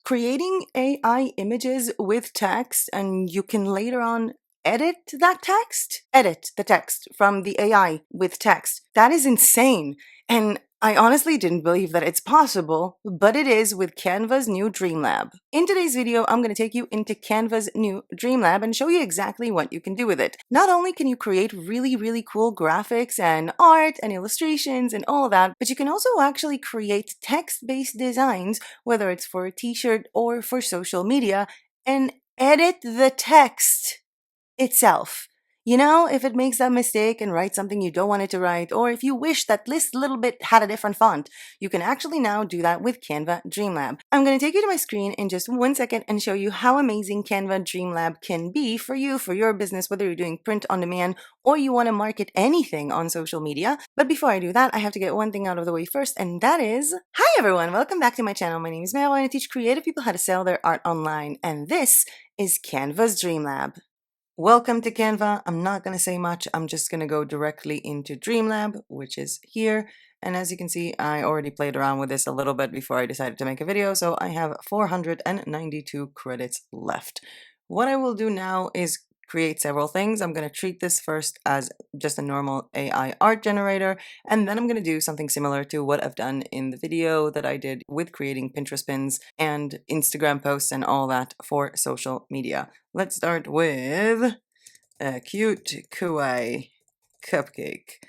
creating AI images with text, and you can later on edit that text? Edit the text from the AI with text. That is insane. And I honestly didn't believe that it's possible, but it is with Canva's new Dreamlab. In today's video, I'm going to take you into Canva's new Dreamlab and show you exactly what you can do with it. Not only can you create really cool graphics and art and illustrations and all of that, but you can also actually create text-based designs, whether it's for a t-shirt or for social media, and edit the text itself. You know, if it makes that mistake and writes something you don't want it to write, or if you wish that this little bit had a different font, you can actually now do that with Canva Dreamlab. I'm going to take you to my screen in just 1 second and show you how amazing Canva Dreamlab can be for you, for your business, whether you're doing print on demand or you want to market anything on social media. But before I do that, I have to get one thing out of the way first, and that is, hi everyone, welcome back to my channel. My name is Mel, and I teach creative people how to sell their art online, and this is Canva's Dreamlab. Welcome to Canva. I'm not going to say much. I'm just going to go directly into Dreamlab, which is here. And as you can see, I already played around with this a little bit before I decided to make a video, so I have 492 credits left. What I will do now is create several things. I'm going to treat this first as just a normal AI art generator, and then I'm going to do something similar to what I've done in the video that I did with creating Pinterest pins and Instagram posts and all that for social media. Let's start with a cute kawaii cupcake.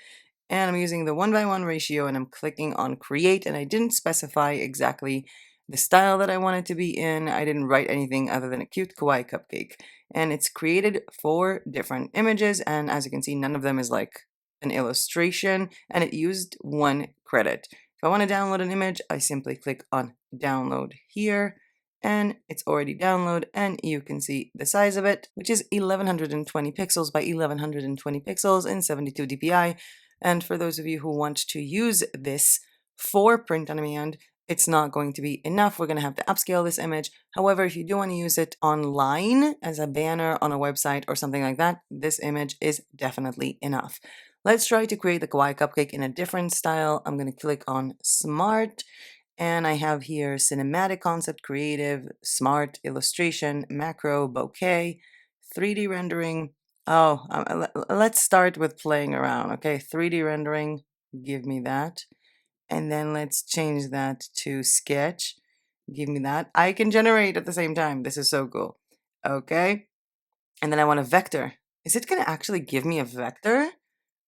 And I'm using the 1:1 ratio, and I'm clicking on create, and I didn't specify exactly the style that I want it to be in. I didn't write anything other than a cute kawaii cupcake. And it's created 4 different images, and as you can see, none of them is like an illustration, and it used 1 credit. If I want to download an image, I simply click on download here, and it's already downloaded, and you can see the size of it, which is 1120 pixels by 1120 pixels in 72 dpi. And for those of you who want to use this for print on demand, it's not going to be enough. We're going to have to upscale this image. However, if you do want to use it online as a banner on a website or something like that, this image is definitely enough. Let's try to create the kawaii cupcake in a different style. I'm going to click on Smart, and I have here Cinematic Concept, Creative, Smart, Illustration, Macro, Bokeh, 3D Rendering. Oh, let's start with playing around, okay? 3D rendering, give me that. And then let's change that to sketch. Give me that. I can generate at the same time. This is so cool. Okay. And then I want a vector. Is it going to actually give me a vector?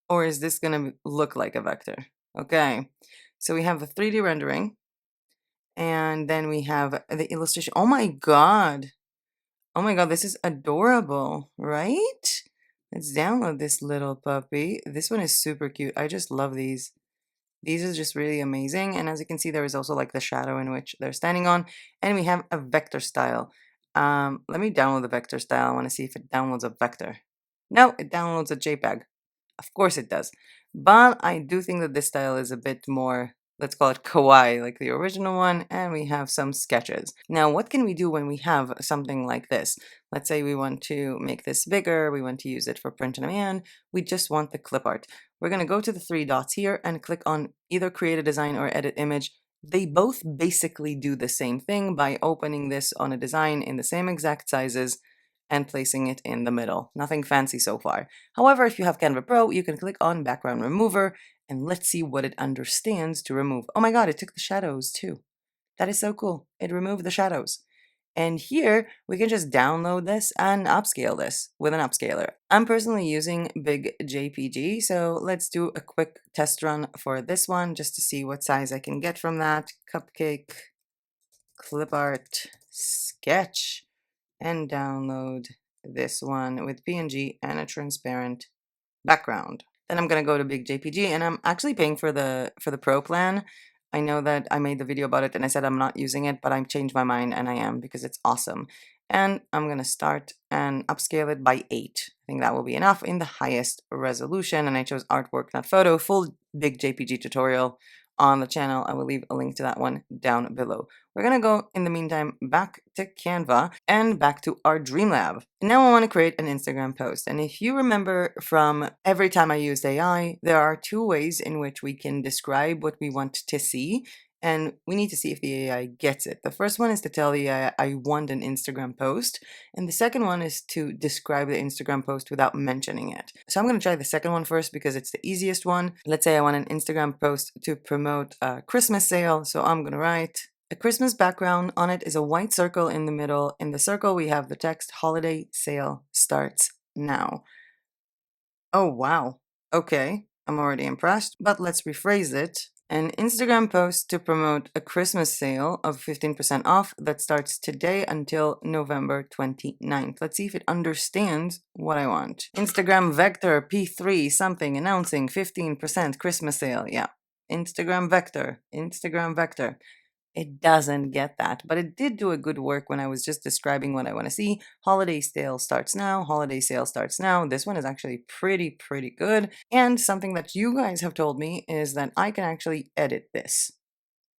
Or is this going to look like a vector? Okay. So we have the 3D rendering. And then we have the illustration. Oh my God. Oh my God, this is adorable, right? Let's download this little puppy. This one is super cute. I just love these. These are just really amazing. And as you can see, there is also like the shadow in which they're standing on. And we have a vector style. Let me download the vector style. I want to see if it downloads a vector. No, it downloads a JPEG. Of course it does. But I do think that this style is a bit more, let's call it kawaii, like the original one, and we have some sketches. Now, what can we do when we have something like this? Let's say we want to make this bigger, we want to use it for print on demand, we just want the clip art. We're going to go to the 3 dots here and click on either create a design or edit image. They both basically do the same thing by opening this on a design in the same exact sizes and placing it in the middle. Nothing fancy so far. However, if you have Canva Pro, you can click on background remover, and let's see what it understands to remove. Oh my God, it took the shadows too. That is so cool. It removed the shadows. And here we can just download this and upscale this with an upscaler. I'm personally using BigJPG, so let's do a quick test run for this one just to see what size I can get from that. Cupcake, Clipart, sketch, and download this one with PNG and a transparent background. Then I'm gonna go to BigJPG, and I'm actually paying for the Pro plan. I know that I made the video about it and I said I'm not using it, but I've changed my mind and I am because it's awesome. And I'm gonna start and upscale it by 8. I think that will be enough in the highest resolution, and I chose artwork, not photo. Full BigJPG tutorial on the channel. I will leave a link to that one down below. We're going to go, in the meantime, back to Canva and back to our Dreamlab. Now I want to create an Instagram post. And if you remember from every time I used AI, there are 2 ways in which we can describe what we want to see. and we need to see if the AI gets it. The first one is to tell the AI I want an Instagram post, and the second one is to describe the Instagram post without mentioning it. So I'm going to try the second one first because it's the easiest one. Let's say I want an Instagram post to promote a Christmas sale, so I'm going to write a Christmas background. On it is a white circle in the middle. In the circle we have the text holiday sale starts now. Oh wow, okay, I'm already impressed, but let's rephrase it. An Instagram post to promote a Christmas sale of 15% off that starts today until November 29th. Let's see if it understands what I want. Instagram vector P3 something announcing 15% Christmas sale. Yeah. Instagram vector. It doesn't get that, but it did do a good work when I was just describing what I want to see. Holiday sale starts now. Holiday sale starts now. This one is actually pretty good. And something that you guys have told me is that I can actually edit this,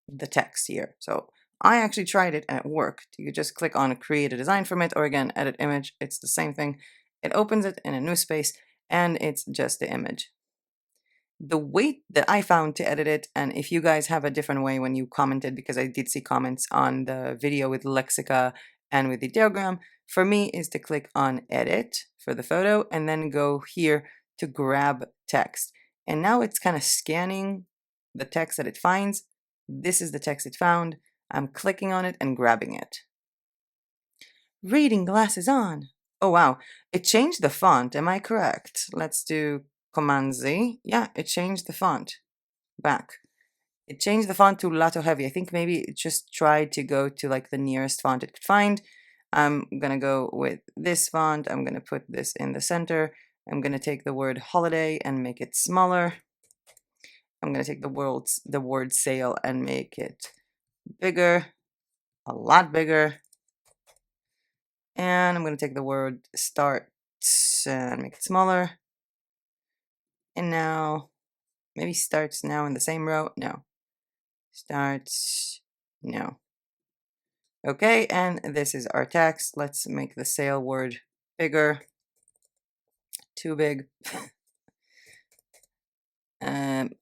the text here. So I actually tried it and it worked. You just click on create a design from it, or again, edit image. It's the same thing. It opens it in a new space and it's just the image. The way that I found to edit it, and if you guys have a different way when you commented, because I did see comments on the video with Lexica and with the diagram, for me is to click on edit for the photo and then go here to grab text. And now it's kind of scanning the text that it finds. This is the text it found. I'm clicking on it and grabbing it. Reading glasses on. Oh wow, it changed the font, am I correct? Let's do Command Z. Yeah, it changed the font. Back. It changed the font to Lato Heavy. I think maybe it just tried to go to like the nearest font it could find. I'm gonna go with this font. I'm gonna put this in the center. I'm gonna take the word holiday and make it smaller. I'm gonna take the word sale and make it bigger, a lot bigger. And I'm gonna take the word start and make it smaller. And now, maybe starts now in the same row. No. Starts, no. Okay, and this is our text. Let's make the sale word bigger. Too big.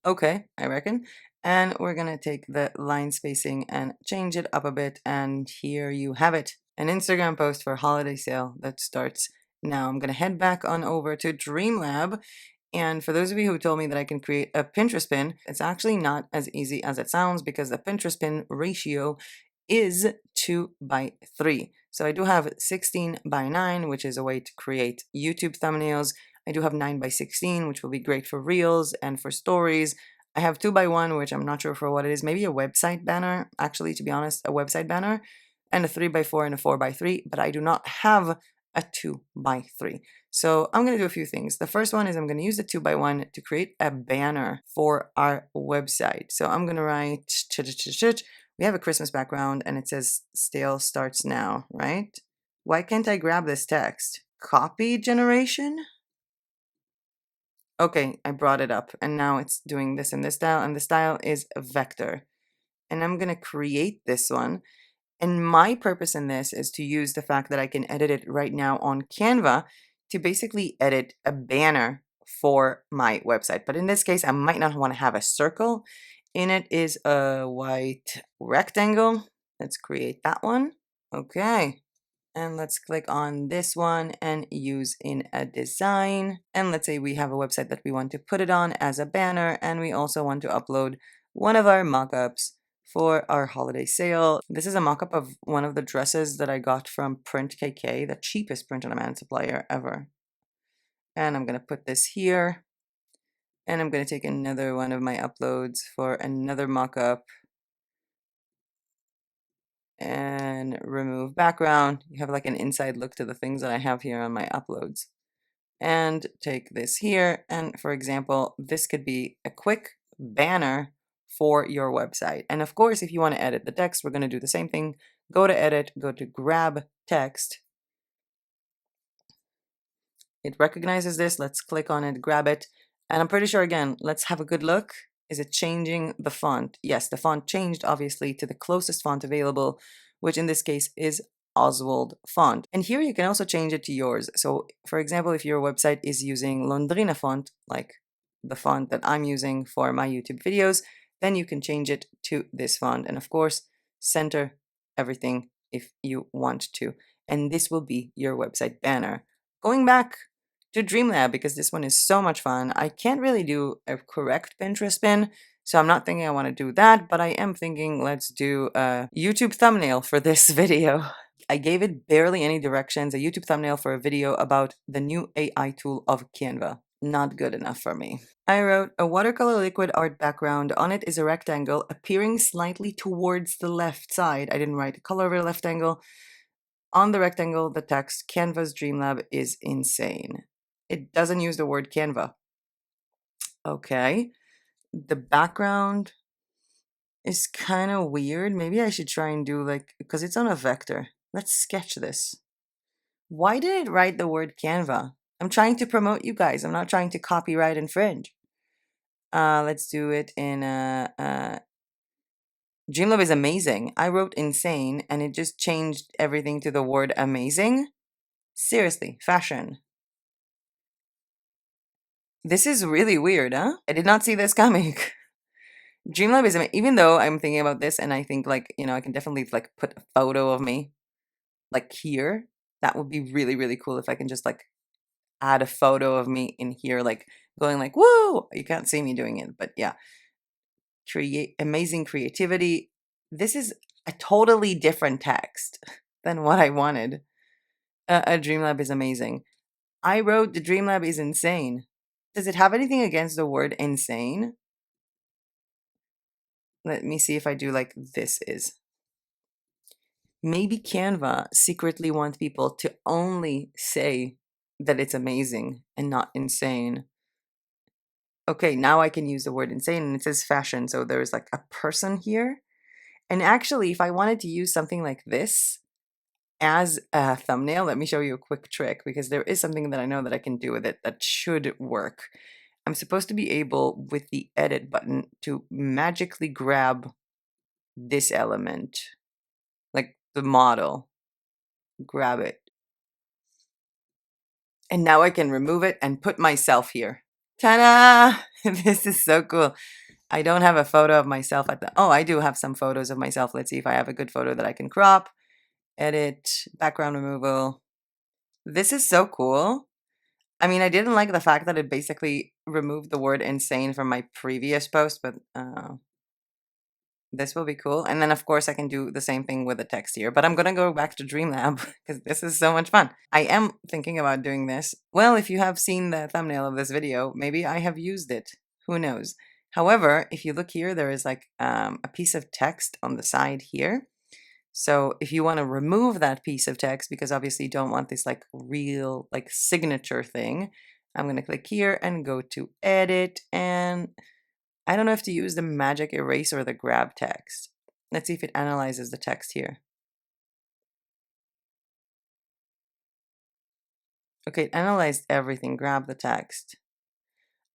Okay, I reckon. And we're gonna take the line spacing and change it up a bit. And here you have it. An Instagram post for holiday sale that starts now. I'm gonna head back on over to Dreamlab. And for those of you who told me that I can create a Pinterest pin, it's actually not as easy as it sounds because the Pinterest pin ratio is 2:3. So I do have 16:9, which is a way to create YouTube thumbnails. I do have 9:16, which will be great for reels and for stories. I have 2:1, which I'm not sure for what it is. Maybe a website banner, actually, to be honest, a website banner, and a 3:4 and a 4:3, but I do not have a 2:3. So I'm going to do a few things. The first one is I'm going to use the 2:1 to create a banner for our website. So I'm going to write, we have a Christmas background and it says sale starts now, right? Why can't I grab this text? Copy generation? Okay, I brought it up and now it's doing this in this style, and the style is a vector. And I'm going to create this one. And my purpose in this is to use the fact that I can edit it right now on Canva to basically edit a banner for my website. But in this case, I might not want to have a circle. In it is a white rectangle. Let's create that one. Okay. And let's click on this one and use in a design. And let's say we have a website that we want to put it on as a banner, and we also want to upload one of our mockups for our holiday sale. This is a mockup of one of the dresses that I got from Print.KK, the cheapest print-on-demand supplier ever. And I'm going to put this here. And I'm going to take another one of my uploads for another mockup. And remove background. You have like an inside look to the things that I have here on my uploads. And take this here. And for example, this could be a quick banner for your website. And of course, if you want to edit the text, we're going to do the same thing. Go to edit, go to grab text. It recognizes this. Let's click on it, grab it. And I'm pretty sure, again, let's have a good look. Is it changing the font? Yes, the font changed obviously to the closest font available, which in this case is Oswald font. And here you can also change it to yours. So for example, if your website is using Londrina font, like the font that I'm using for my YouTube videos, then you can change it to this font. And of course, center everything if you want to. And this will be your website banner. Going back to Dreamlab, because this one is so much fun. I can't really do a correct Pinterest pin, so I'm not thinking I want to do that, but I am thinking let's do a YouTube thumbnail for this video. I gave it barely any directions, a YouTube thumbnail for a video about the new AI tool of Canva. Not good enough for me. I wrote, a watercolor liquid art background. On it is a rectangle appearing slightly towards the left side. I didn't write the color of a rectangle. On the rectangle, the text, Canva's Dreamlab is insane. It doesn't use the word Canva. Okay. The background is kind of weird. Maybe I should try and do like, because it's on a vector. Let's sketch this. Why did it write the word Canva? I'm trying to promote you guys. I'm not trying to copyright infringe. Let's do it in Dreamlab is amazing. I wrote insane and it just changed everything to the word amazing. Seriously, fashion. This is really weird, huh? I did not see this coming. Dreamlab is, even though I'm thinking about this and I think like, I can definitely like put a photo of me like here. That would be really, really cool if I can just like add a photo of me in here, like going like, whoa, you can't see me doing it, but yeah. Create amazing creativity. This is a totally different text than what I wanted. A Dreamlab is amazing. I wrote the Dreamlab is insane. Does it have anything against the word insane? Let me see if I do like this is. Maybe Canva secretly wants people to only say that it's amazing and not insane. Okay, now I can use the word insane and it says fashion. So there's like a person here. And actually, if I wanted to use something like this as a thumbnail, let me show you a quick trick because there is something that I know that I can do with it that should work. I'm supposed to be able, with the edit button, to magically grab this element, like the model, grab it. And now I can remove it and put myself here. Ta-da! This is so cool. I don't have a photo of myself at the, oh, I do have some photos of myself. Let's see if I have a good photo that I can crop, edit, background removal. This is so cool. I mean, I didn't like the fact that it basically removed the word insane from my previous post, but this will be cool. And then, of course, I can do the same thing with the text here. But I'm going to go back to Dreamlab because this is so much fun. I am thinking about doing this. Well, if you have seen the thumbnail of this video, maybe I have used it. Who knows? However, if you look here, there is like a piece of text on the side here. So if you want to remove that piece of text, because obviously you don't want this like real like signature thing, I'm going to click here and go to edit. And I don't know if to use the magic erase or the grab text. Let's see if it analyzes the text here. Okay, it analyzed everything. Grab the text.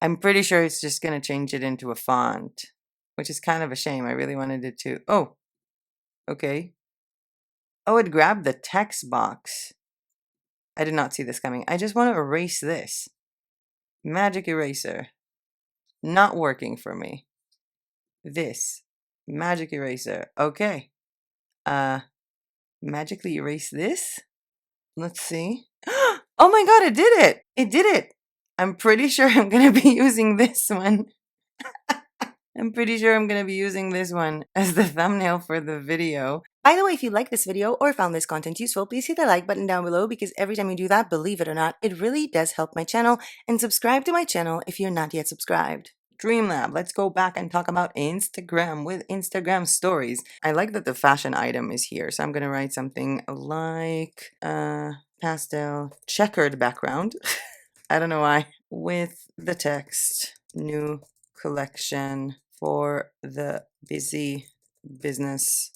I'm pretty sure it's just going to change it into a font, which is kind of a shame. I really wanted it to. Oh, okay. Oh, it grabbed the text box. I did not see this coming. I just want to erase this. Magic eraser. Not working for me. This. Magic eraser. Okay. Magically erase this? Let's see. Oh my god, it did it! It did it! I'm pretty sure I'm gonna be using this one. I'm pretty sure I'm going to be using this one as the thumbnail for the video. By the way, if you like this video or found this content useful, please hit the like button down below because every time you do that, believe it or not, it really does help my channel. And subscribe to my channel if you're not yet subscribed. Dreamlab, let's go back and talk about Instagram with Instagram stories. I like that the fashion item is here, so I'm going to write something like pastel checkered background. I don't know why. With the text, new collection for the busy business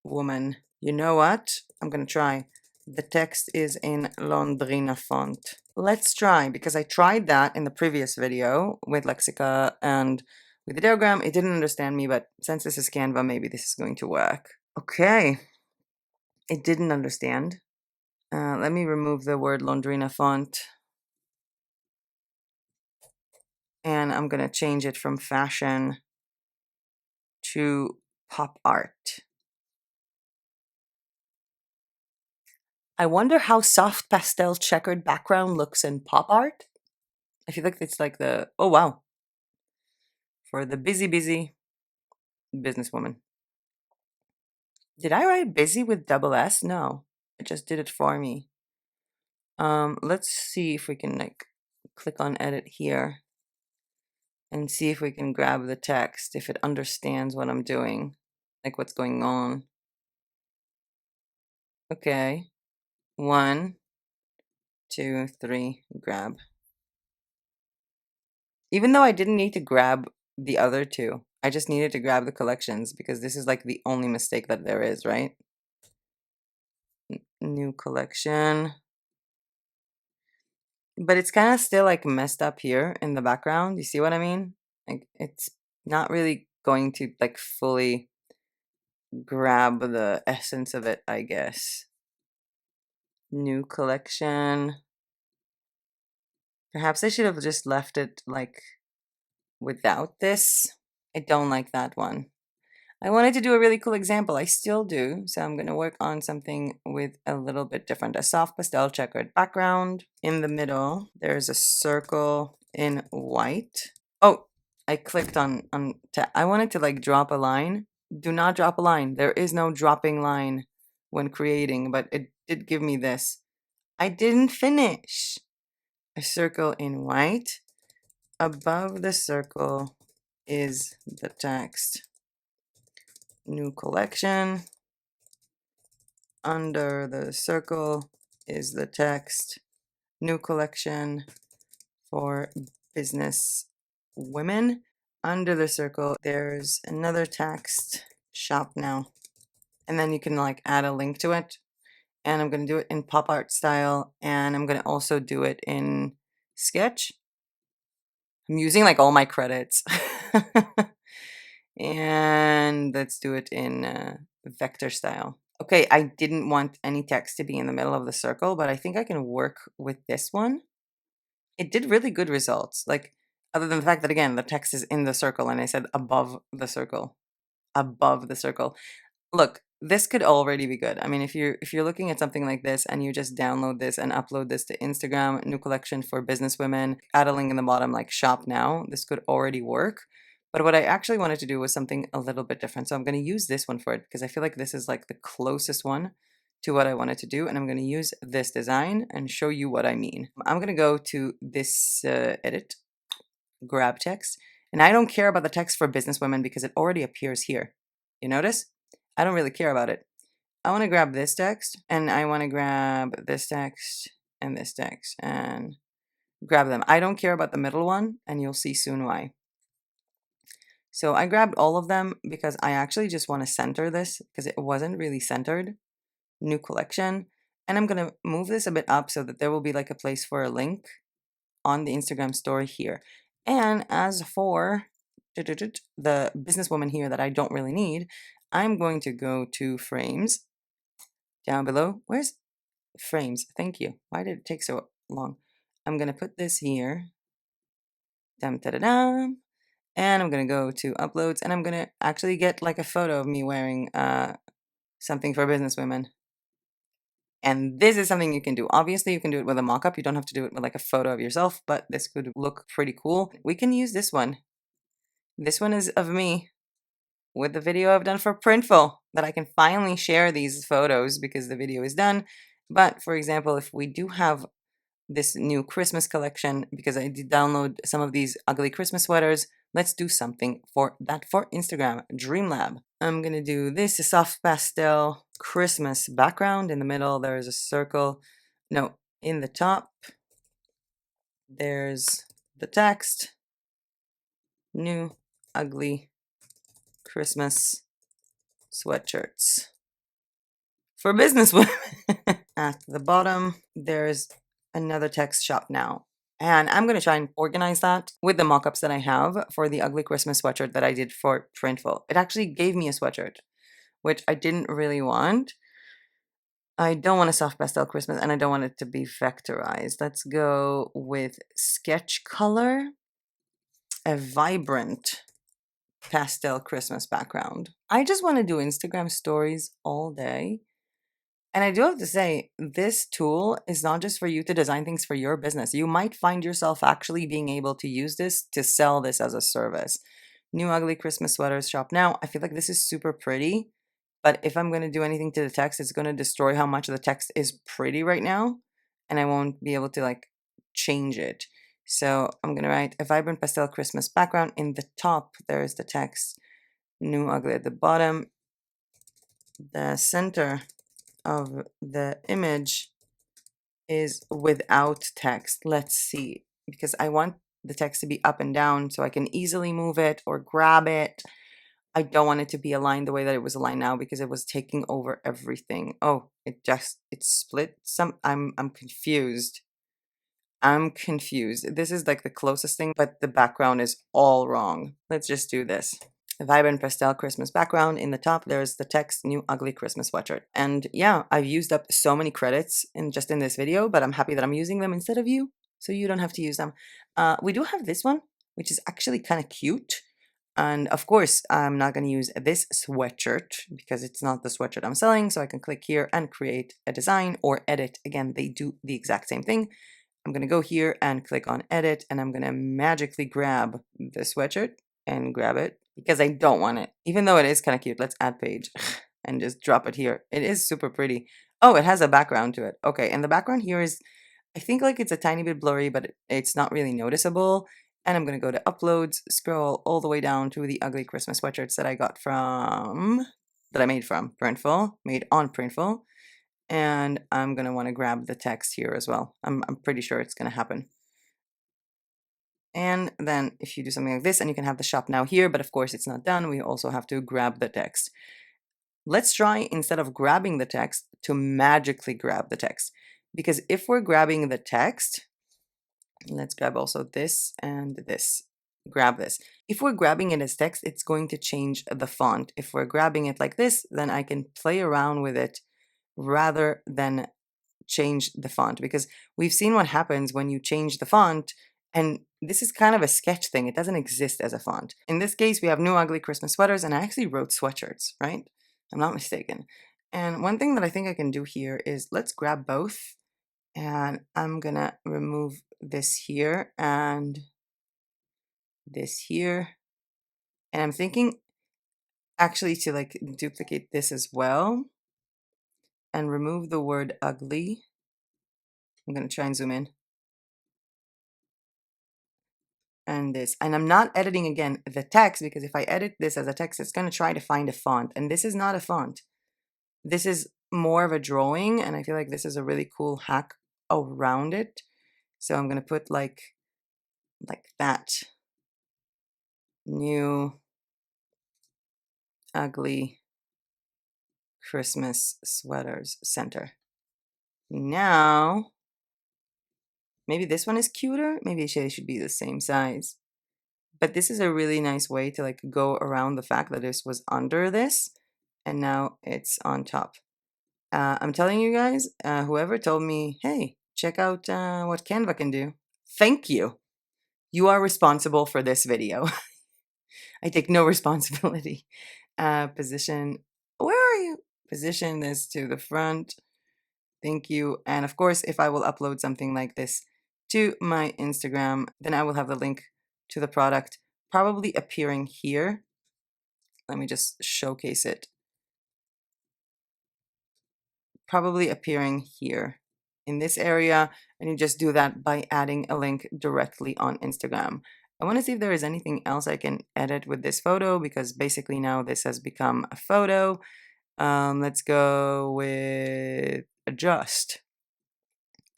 woman. You know what? I'm going to try. The text is in Londrina font. Let's try, because I tried that in the previous video with Lexica and with the diagram. It didn't understand me, but since this is Canva, maybe this is going to work. Okay. It didn't understand. Let me remove the word Londrina font. And I'm going to change it from fashion to pop art. I wonder how soft pastel checkered background looks in pop art. I feel like it's like the, oh wow, for the busy businesswoman. Did I write busy with double S? No, it just did it for me. Let's see if we can like click on edit here and see if we can grab the text, if it understands what I'm doing, like what's going on. Okay, 1, 2, 3, grab. Even though I didn't need to grab the other two, I just needed to grab the collections because this is like the only mistake that there is, right? New collection. But it's kind of still like messed up here in the background. You see what I mean? Like it's not really going to like fully grab the essence of it, I guess. New collection. Perhaps I should have just left it like without this. I don't like that one. I wanted to do a really cool example. I still do. So I'm going to work on something with a little bit different. A soft pastel checkered background. In the middle, there's a circle in white. Oh, I clicked on I wanted to like drop a line. Do not drop a line. There is no dropping line when creating, but it did give me this. I didn't finish. A circle in white. Above the circle is the text. New collection. Under the circle is the text. New collection for business women. Under the circle, there's another text. Shop now. And then you can like add a link to it. And I'm going to do it in pop art style. And I'm going to also do it in Sketch. I'm using like all my credits. And let's do it in vector style. Okay, I didn't want any text to be in the middle of the circle, but I think I can work with this one. It did really good results. Like, other than the fact that, again, the text is in the circle and I said above the circle. Above the circle. Look, this could already be good. I mean, if you're looking at something like this and you just download this and upload this to Instagram, new collection for business women, add a link in the bottom like shop now, this could already work. But what I actually wanted to do was something a little bit different. So I'm going to use this one for it because I feel like this is like the closest one to what I wanted to do. And I'm going to use this design and show you what I mean. I'm going to go to this edit, grab text. And I don't care about the text for business women because it already appears here. You notice? I don't really care about it. I want to grab this text and I want to grab this text and this text and grab them. I don't care about the middle one and you'll see soon why. So I grabbed all of them because I actually just want to center this because it wasn't really centered. New collection. And I'm going to move this a bit up so that there will be like a place for a link on the Instagram story here. And as for the businesswoman here that I don't really need, I'm going to go to frames down below. Where's frames? Thank you. Why did it take so long? I'm going to put this here. Dum, da, da, dum. And I'm going to go to uploads and I'm going to actually get like a photo of me wearing something for businesswomen. And this is something you can do. Obviously, you can do it with a mock-up. You don't have to do it with like a photo of yourself, but this could look pretty cool. We can use this one. This one is of me with the video I've done for Printful that I can finally share these photos because the video is done. But for example, if we do have this new Christmas collection, because I did download some of these ugly Christmas sweaters, let's do something for that for Instagram. Dreamlab. I'm going to do this, a soft pastel Christmas background. In the middle, there's a circle. No, in the top, there's the text. New ugly Christmas sweatshirts for business women. At the bottom, there's another text shop now. And I'm going to try and organize that with the mock-ups that I have for the ugly Christmas sweatshirt that I did for Printful. It actually gave me a sweatshirt, which I didn't really want. I don't want a soft pastel Christmas and I don't want it to be vectorized. Let's go with sketch color, a vibrant pastel Christmas background. I just want to do Instagram stories all day. And I do have to say, this tool is not just for you to design things for your business. You might find yourself actually being able to use this to sell this as a service. New ugly Christmas sweaters shop now. I feel like this is super pretty, but if I'm going to do anything to the text, it's going to destroy how much the text is pretty right now, and I won't be able to like change it. So I'm going to write a vibrant pastel Christmas background. In the top, there's the text, new ugly at the bottom. The center of the image is without text. Let's see, because I want the text to be up and down so I can easily move it or grab it. I don't want it to be aligned the way that it was aligned now because it was taking over everything. Oh, it split some. I'm confused. I'm confused. This is like the closest thing, but the background is all wrong. Let's just do this. A vibrant pastel Christmas background. In the top, there's the text, new ugly Christmas sweatshirt. And yeah, I've used up so many credits in this video, but I'm happy that I'm using them instead of you, so you don't have to use them. We do have this one, which is actually kind of cute. And of course, I'm not going to use this sweatshirt because it's not the sweatshirt I'm selling. So I can click here and create a design or edit. Again, they do the exact same thing. I'm going to go here and click on edit, and I'm going to magically grab the sweatshirt and grab it because I don't want it. Even though it is kind of cute, let's add page and just drop it here. It is super pretty. Oh, it has a background to it. Okay, and the background here is, I think like it's a tiny bit blurry, but it's not really noticeable. And I'm going to go to uploads, scroll all the way down to the ugly Christmas sweatshirts that I got that I made from Printful, made on Printful. And I'm going to want to grab the text here as well. I'm pretty sure it's going to happen. And then if you do something like this, and you can have the shop now here, but of course it's not done. We also have to grab the text. Let's try, instead of grabbing the text, to magically grab the text. Because if we're grabbing the text, let's grab also this and this. Grab this. If we're grabbing it as text, it's going to change the font. If we're grabbing it like this, then I can play around with it rather than change the font, because we've seen what happens when you change the font, and this is kind of a sketch thing. It doesn't exist as a font. In this case, we have new ugly Christmas sweaters, and I actually wrote sweatshirts, right? I'm not mistaken. And one thing that I think I can do here is let's grab both, and I'm gonna remove this here and this here. And I'm thinking actually to like duplicate this as well and remove the word ugly. I'm gonna try and zoom in. And this, and I'm not editing again the text, because if I edit this as a text, it's going to try to find a font, and this is not a font. This is more of a drawing, and I feel like this is a really cool hack around it. So I'm going to put like that, new ugly Christmas sweaters center. Now maybe this one is cuter. Maybe they should be the same size. But this is a really nice way to like go around the fact that this was under this and now it's on top. I'm telling you guys, whoever told me, hey, check out what Canva can do, thank you. You are responsible for this video. I take no responsibility. Position, where are you? Position this to the front. Thank you. And of course, if I will upload something like this to my Instagram, then I will have the link to the product probably appearing here. Let me just showcase it. Probably appearing here in this area, and you just do that by adding a link directly on Instagram. I want to see if there is anything else I can edit with this photo, because basically now this has become a photo. Let's go with adjust,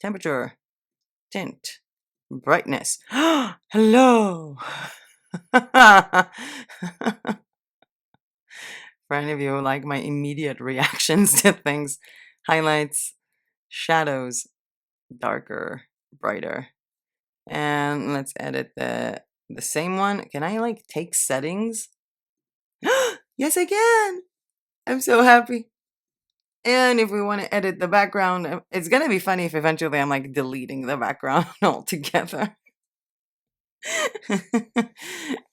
temperature, tint, brightness. Hello. For any of you who like my immediate reactions to things, highlights, shadows, darker, brighter. And let's edit the same one. Can I like take settings? Yes, I can. I'm so happy. And if we want to edit the background, it's gonna be funny if eventually I'm like deleting the background altogether.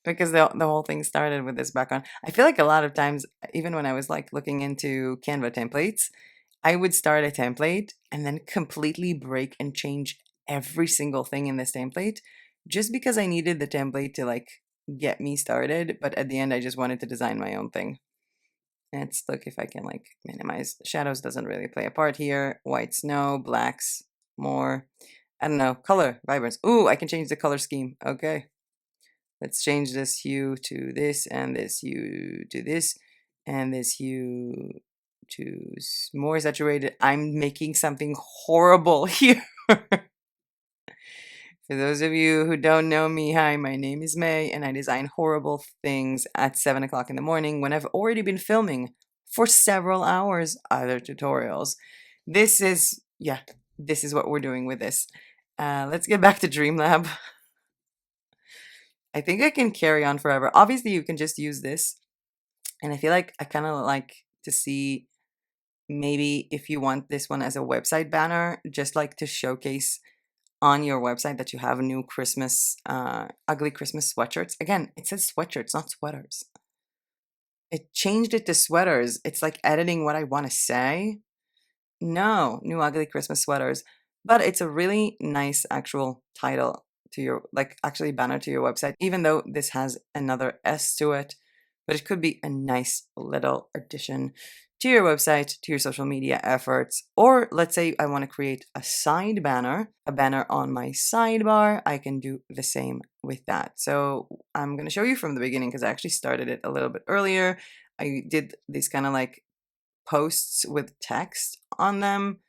Because the whole thing started with this background. I feel like a lot of times, even when I was like looking into Canva templates, I would start a template and then completely break and change every single thing in this template just because I needed the template to like get me started. But at the end, I just wanted to design my own thing. Let's look if I can like minimize. Shadows doesn't really play a part here. White snow, blacks, more. I don't know. Color, vibrance. Ooh, I can change the color scheme. Okay. Let's change this hue to this and this hue to this and this hue to more saturated. I'm making something horrible here. For those of you who don't know me, hi, my name is May, and I design horrible things at 7 o'clock in the morning when I've already been filming for several hours other tutorials. This is, yeah, this is what we're doing with this. Let's get back to Dreamlab. I think I can carry on forever. Obviously, you can just use this. And I feel like I kind of like to see maybe if you want this one as a website banner, just like to showcase on your website that you have new Christmas, ugly Christmas sweatshirts. Again, it says sweatshirts, not sweaters. It changed it to sweaters. It's like editing what I want to say. No, new ugly Christmas sweaters. But it's a really nice actual title to your, like actually banner to your website, even though this has another S to it. But it could be a nice little addition to your website, to your social media efforts. Or let's say I want to create a side banner, a banner on my sidebar. I can do the same with that. So I'm going to show you from the beginning because I actually started it a little bit earlier. I did these kind of like posts with text on them.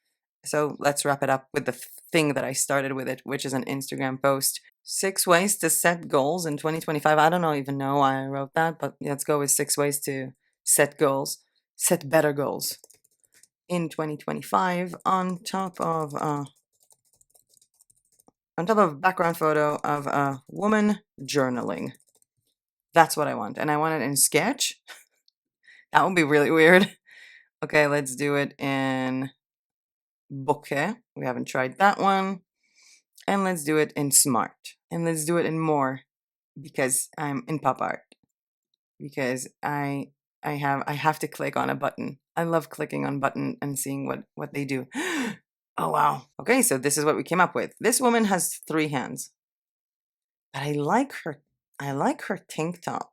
So let's wrap it up with the thing that I started with it, which is an Instagram post. 6 ways to set goals in 2025. I don't even know why I wrote that, but let's go with 6 ways to set goals, set better goals in 2025 on top of background photo of a woman journaling. That's what I want. And I want it in sketch. That would be really weird. Okay, let's do it in bokeh. We haven't tried that one. And let's do it in smart. And let's do it in more because I'm in pop art. Because I have to click on a button. I love clicking on button and seeing what they do. Oh wow. Okay, so this is what we came up with. This woman has 3 hands. But I like her tank top.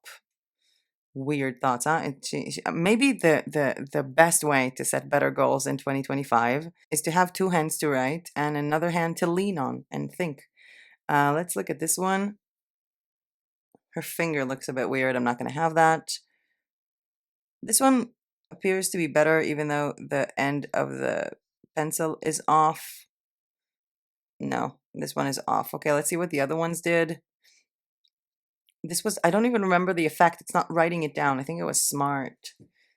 Weird thoughts, huh? And maybe the best way to set better goals in 2025 is to have 2 hands to write and another hand to lean on and think. Let's look at this one. Her finger looks a bit weird. I'm not going to have that. This one appears to be better even though the end of the pencil is off. No, this one is off. Okay, let's see what the other ones did. This was, I don't even remember the effect. It's not writing it down. I think it was smart.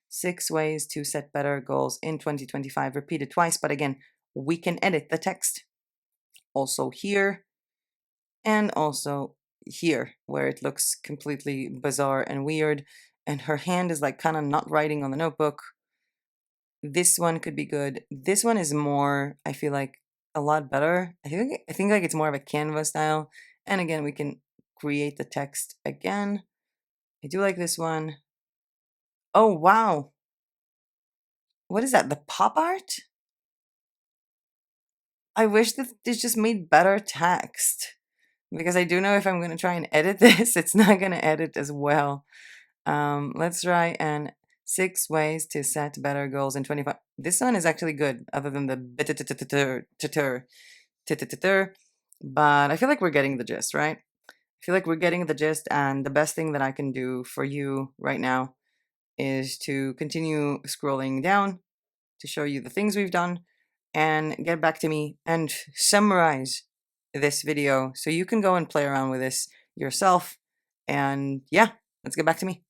6 ways to set better goals in 2025. Repeat it twice, but again, we can edit the text. Also here, and also here, where it looks completely bizarre and weird. And her hand is like kind of not writing on the notebook. This one could be good. This one is more, I feel like, a lot better. I think like it's more of a Canva style. And again, we can create the text again. I do like this one. Oh, wow. What is that? The pop art? I wish that this just made better text because I do know if I'm going to try and edit this, it's not going to edit as well. Let's try and 6 ways to set better goals in 25. This one is actually good other than the but I feel like we're getting the gist, right? I feel like we're getting the gist, and the best thing that I can do for you right now is to continue scrolling down to show you the things we've done and get back to me and summarize this video so you can go and play around with this yourself. And yeah, let's get back to me.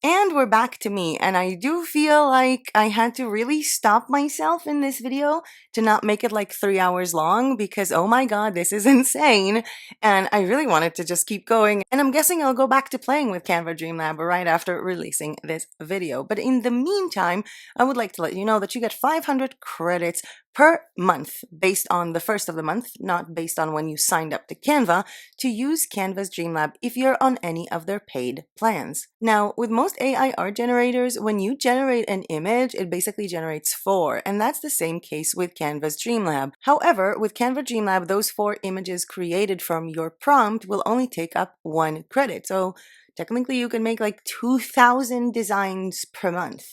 And we're back to me, and I do feel like I had to really stop myself in this video to not make it like 3 hours long because, oh my god, this is insane, and I really wanted to just keep going, and I'm guessing I'll go back to playing with Canva Dreamlab right after releasing this video. But in the meantime, I would like to let you know that you get 500 credits per month based on the first of the month, not based on when you signed up to Canva, to use Canva's Dreamlab if you're on any of their paid plans. Now, with most AI art generators, when you generate an image, it basically generates 4, and that's the same case with Canva's Dreamlab. However, with Canva Dreamlab, those 4 images created from your prompt will only take up 1 credit. So technically, you can make like 2,000 designs per month.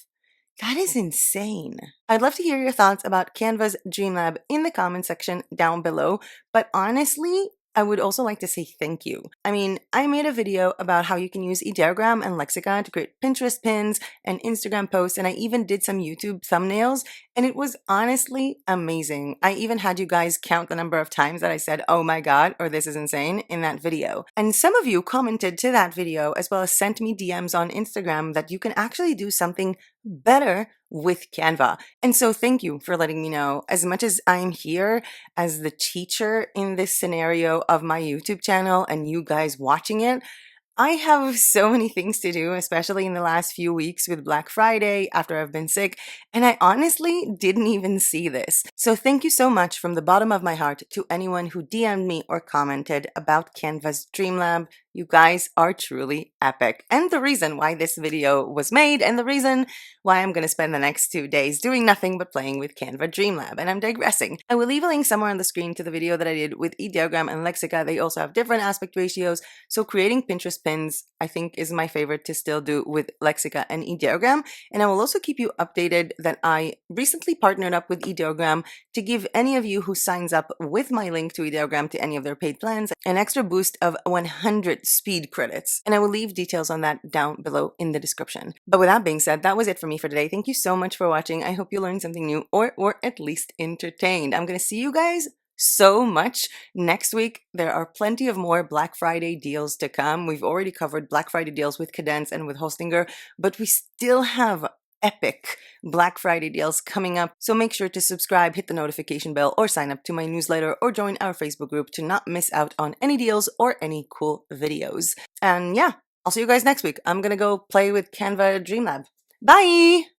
That is insane. I'd love to hear your thoughts about Canva's Dreamlab in the comment section down below, but honestly, I would also like to say thank you. I mean, I made a video about how you can use ideogram and lexicon to create Pinterest pins and Instagram posts, and I even did some YouTube thumbnails, and it was honestly amazing. I even had you guys count the number of times that I said, "Oh my god," or "This is insane" in that video. And some of you commented to that video as well as sent me DMs on Instagram that you can actually do something better with Canva. And so thank you for letting me know. As much as I'm here as the teacher in this scenario of my YouTube channel and you guys watching it, I have so many things to do, especially in the last few weeks with Black Friday after I've been sick, and I honestly didn't even see this. So thank you so much from the bottom of my heart to anyone who DM'd me or commented about Canva's Dreamlab. You guys are truly epic, and the reason why this video was made, and the reason why I'm going to spend the next 2 days doing nothing but playing with Canva Dreamlab, and I'm digressing. I will leave a link somewhere on the screen to the video that I did with ideogram and lexica. They also have different aspect ratios, so creating Pinterest pins, I think, is my favorite to still do with lexica and ideogram, and I will also keep you updated that I recently partnered up with ideogram to give any of you who signs up with my link to ideogram to any of their paid plans an extra boost of 100 speed credits, and I will leave details on that down below in the description. But with that being said, that was it for me for today. Thank you so much for watching. I hope you learned something new or at least entertained. I'm going to see you guys so much next week. There are plenty of more Black Friday deals to come. We've already covered Black Friday deals with Cadence and with Hostinger, but we still have epic Black Friday deals coming up. So make sure to subscribe, hit the notification bell, or sign up to my newsletter or join our Facebook group to not miss out on any deals or any cool videos. And yeah, I'll see you guys next week. I'm gonna go play with Canva Dreamlab. Bye!